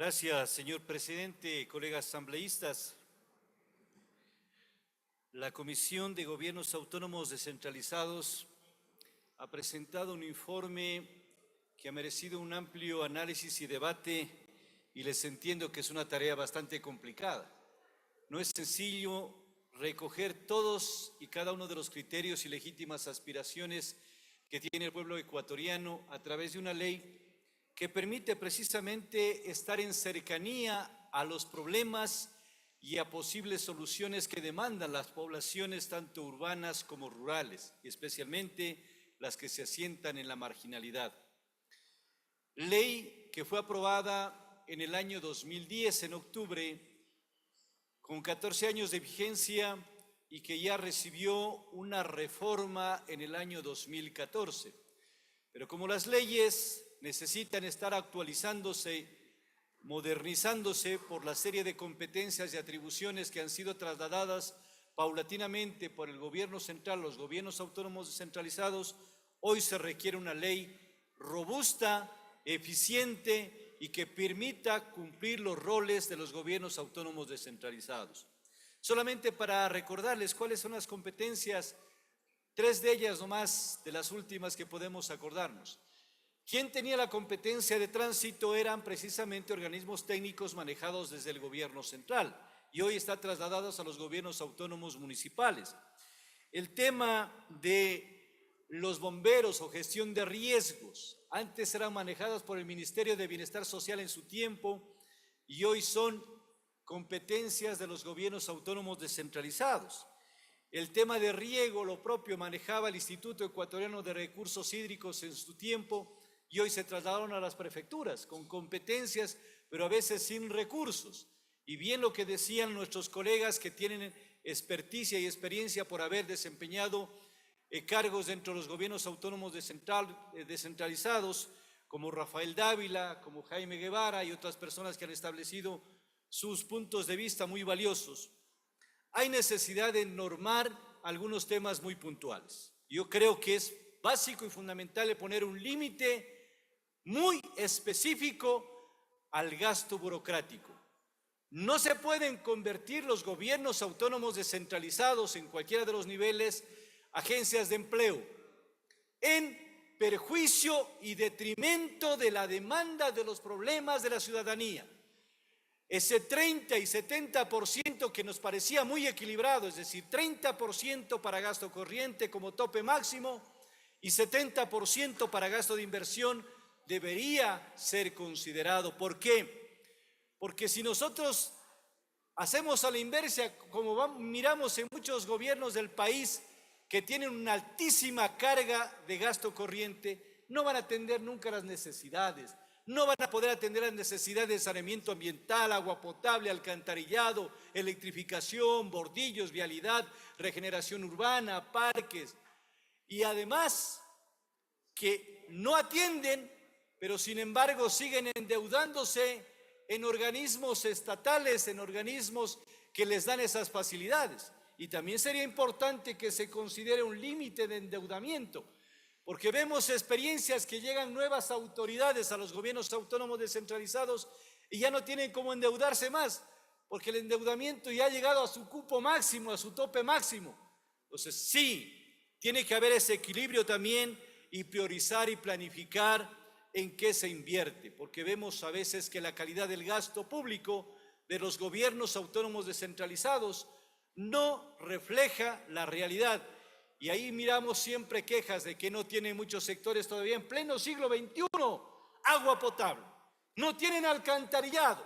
Gracias, señor presidente, colegas asambleístas. La Comisión de Gobiernos Autónomos Descentralizados ha presentado un informe que ha merecido un amplio análisis y debate, y les entiendo que es una tarea bastante complicada. No es sencillo recoger todos y cada uno de los criterios y legítimas aspiraciones que tiene el pueblo ecuatoriano a través de una ley que permite precisamente estar en cercanía a los problemas y a posibles soluciones que demandan las poblaciones tanto urbanas como rurales, y especialmente las que se asientan en la marginalidad. Ley que fue aprobada en el año 2010, en octubre, con 14 años de vigencia y que ya recibió una reforma en el año 2014. Pero como las leyes necesitan estar actualizándose, modernizándose por la serie de competencias y atribuciones que han sido trasladadas paulatinamente por el gobierno central, los gobiernos autónomos descentralizados, hoy se requiere una ley robusta, eficiente y que permita cumplir los roles de los gobiernos autónomos descentralizados. Solamente para recordarles cuáles son las competencias, tres de ellas nomás, de las últimas que podemos acordarnos. Quien tenía la competencia de tránsito eran precisamente organismos técnicos manejados desde el gobierno central y hoy está trasladados a los gobiernos autónomos municipales. El tema de los bomberos o gestión de riesgos, antes eran manejadas por el Ministerio de Bienestar Social en su tiempo y hoy son competencias de los gobiernos autónomos descentralizados. El tema de riego, lo propio, manejaba el Instituto Ecuatoriano de Recursos Hídricos en su tiempo y hoy se trasladaron a las prefecturas con competencias, pero a veces sin recursos. Y bien lo que decían nuestros colegas que tienen experticia y experiencia por haber desempeñado cargos dentro de los gobiernos autónomos descentralizados, como Rafael Dávila, como Jaime Guevara y otras personas que han establecido sus puntos de vista muy valiosos. Hay necesidad de normar algunos temas muy puntuales. Yo creo que es básico y fundamental poner un límite muy específico al gasto burocrático. No se pueden convertir los gobiernos autónomos descentralizados en cualquiera de los niveles, agencias de empleo, en perjuicio y detrimento de la demanda de los problemas de la ciudadanía. Ese 30 y 70% que nos parecía muy equilibrado, es decir, 30% para gasto corriente como tope máximo y 70% para gasto de inversión, debería ser considerado. ¿Por qué? Porque si nosotros hacemos a la inversa, como miramos en muchos gobiernos del país que tienen una altísima carga de gasto corriente, no van a atender nunca las necesidades. No van a poder atender las necesidades de saneamiento ambiental, agua potable, alcantarillado, electrificación, bordillos, vialidad, regeneración urbana, parques. Y además que no atienden, pero sin embargo siguen endeudándose en organismos estatales, en organismos que les dan esas facilidades. Y también sería importante que se considere un límite de endeudamiento, porque vemos experiencias que llegan nuevas autoridades a los gobiernos autónomos descentralizados y ya no tienen cómo endeudarse más, porque el endeudamiento ya ha llegado a su cupo máximo, a su tope máximo. Entonces sí, tiene que haber ese equilibrio también y priorizar y planificar en qué se invierte, porque vemos a veces que la calidad del gasto público de los gobiernos autónomos descentralizados no refleja la realidad. Y ahí miramos siempre quejas de que no tienen muchos sectores todavía en pleno siglo XXI agua potable, no tienen alcantarillado,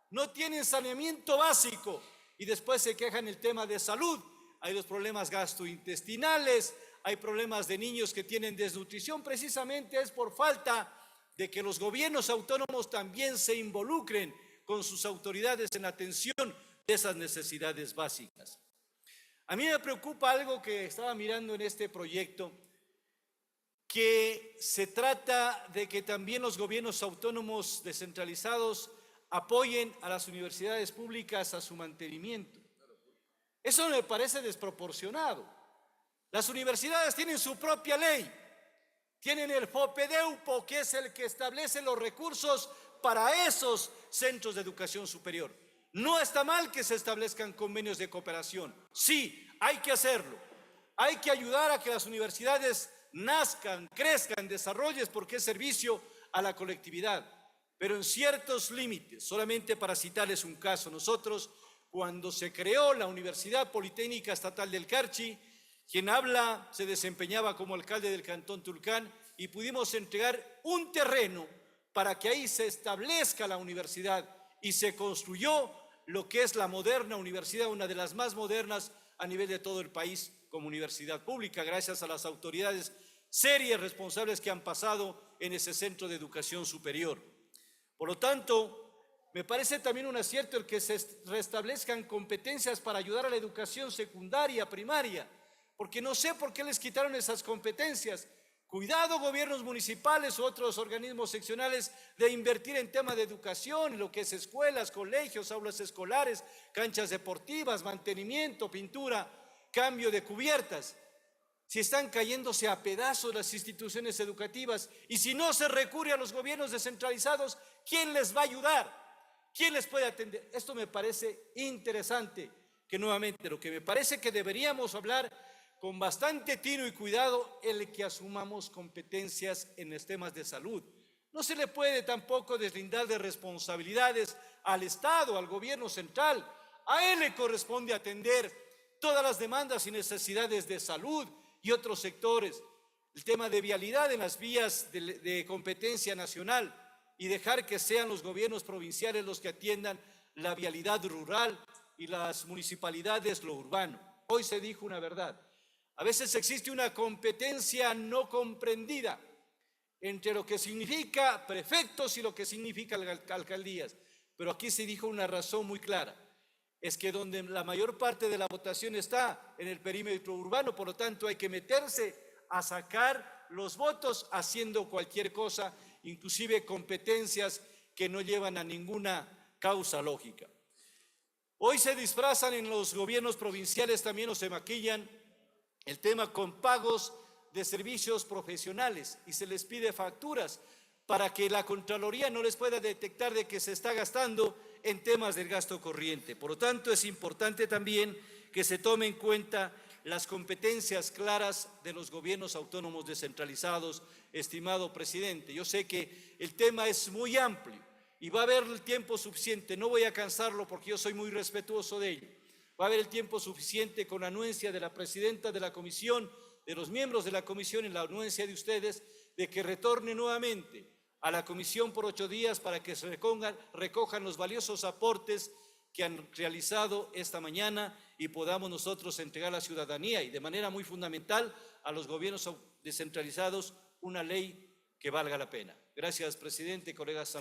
no tienen saneamiento básico y después se quejan el tema de salud. Hay los problemas gastrointestinales, hay problemas de niños que tienen desnutrición, precisamente es por falta de que los gobiernos autónomos también se involucren con sus autoridades en atención de esas necesidades básicas. A mí me preocupa algo que estaba mirando en este proyecto, que se trata de que también los gobiernos autónomos descentralizados apoyen a las universidades públicas a su mantenimiento. Eso me parece desproporcionado. Las universidades tienen su propia ley tienen el FOPEDEUPO, que es el que establece los recursos para esos centros de educación superior. No está mal que se establezcan convenios de cooperación. Sí, hay que hacerlo. Hay que ayudar a que las universidades nazcan, crezcan, desarrollen, porque es servicio a la colectividad, pero en ciertos límites. Solamente para citarles un caso, nosotros, cuando se creó la Universidad Politécnica Estatal del Carchi, quien habla se desempeñaba como alcalde del Cantón Tulcán y pudimos entregar un terreno para que ahí se establezca la universidad y se construyó lo que es la moderna universidad, una de las más modernas a nivel de todo el país como universidad pública, gracias a las autoridades serias responsables que han pasado en ese centro de educación superior. Por lo tanto, me parece también un acierto el que se restablezcan competencias para ayudar a la educación secundaria, primaria, porque no sé por qué les quitaron esas competencias. Cuidado, gobiernos municipales u otros organismos seccionales, de invertir en temas de educación, lo que es escuelas, colegios, aulas escolares, canchas deportivas, mantenimiento, pintura, cambio de cubiertas. Si están cayéndose a pedazos las instituciones educativas y si no se recurre a los gobiernos descentralizados, ¿quién les va a ayudar? ¿Quién les puede atender? Esto me parece interesante, que nuevamente lo que me parece que deberíamos hablar con bastante tino y cuidado, el que asumamos competencias en los temas de salud. No se le puede tampoco deslindar de responsabilidades al Estado, al gobierno central. A él le corresponde atender todas las demandas y necesidades de salud y otros sectores. El tema de vialidad en las vías de competencia nacional y dejar que sean los gobiernos provinciales los que atiendan la vialidad rural y las municipalidades lo urbano. Hoy se dijo una verdad. A veces existe una competencia no comprendida entre lo que significa prefectos y lo que significa alcaldías. Pero aquí se dijo una razón muy clara. Es que donde la mayor parte de la votación está en el perímetro urbano, por lo tanto hay que meterse a sacar los votos haciendo cualquier cosa, inclusive competencias que no llevan a ninguna causa lógica. Hoy se disfrazan en los gobiernos provinciales también o se maquillan el tema con pagos de servicios profesionales y se les pide facturas para que la Contraloría no les pueda detectar de que se está gastando en temas del gasto corriente. Por lo tanto, es importante también que se tome en cuenta las competencias claras de los gobiernos autónomos descentralizados, estimado presidente. Yo sé que el tema es muy amplio y va a haber el tiempo suficiente, no voy a cansarlo porque yo soy muy respetuoso de ello. Va a haber el tiempo suficiente con la anuencia de la presidenta de la comisión, de los miembros de la comisión y la anuencia de ustedes, de que retorne nuevamente a la comisión por 8 días para que se recojan los valiosos aportes que han realizado esta mañana y podamos nosotros entregar a la ciudadanía y de manera muy fundamental a los gobiernos descentralizados una ley que valga la pena. Gracias, presidente, colegas.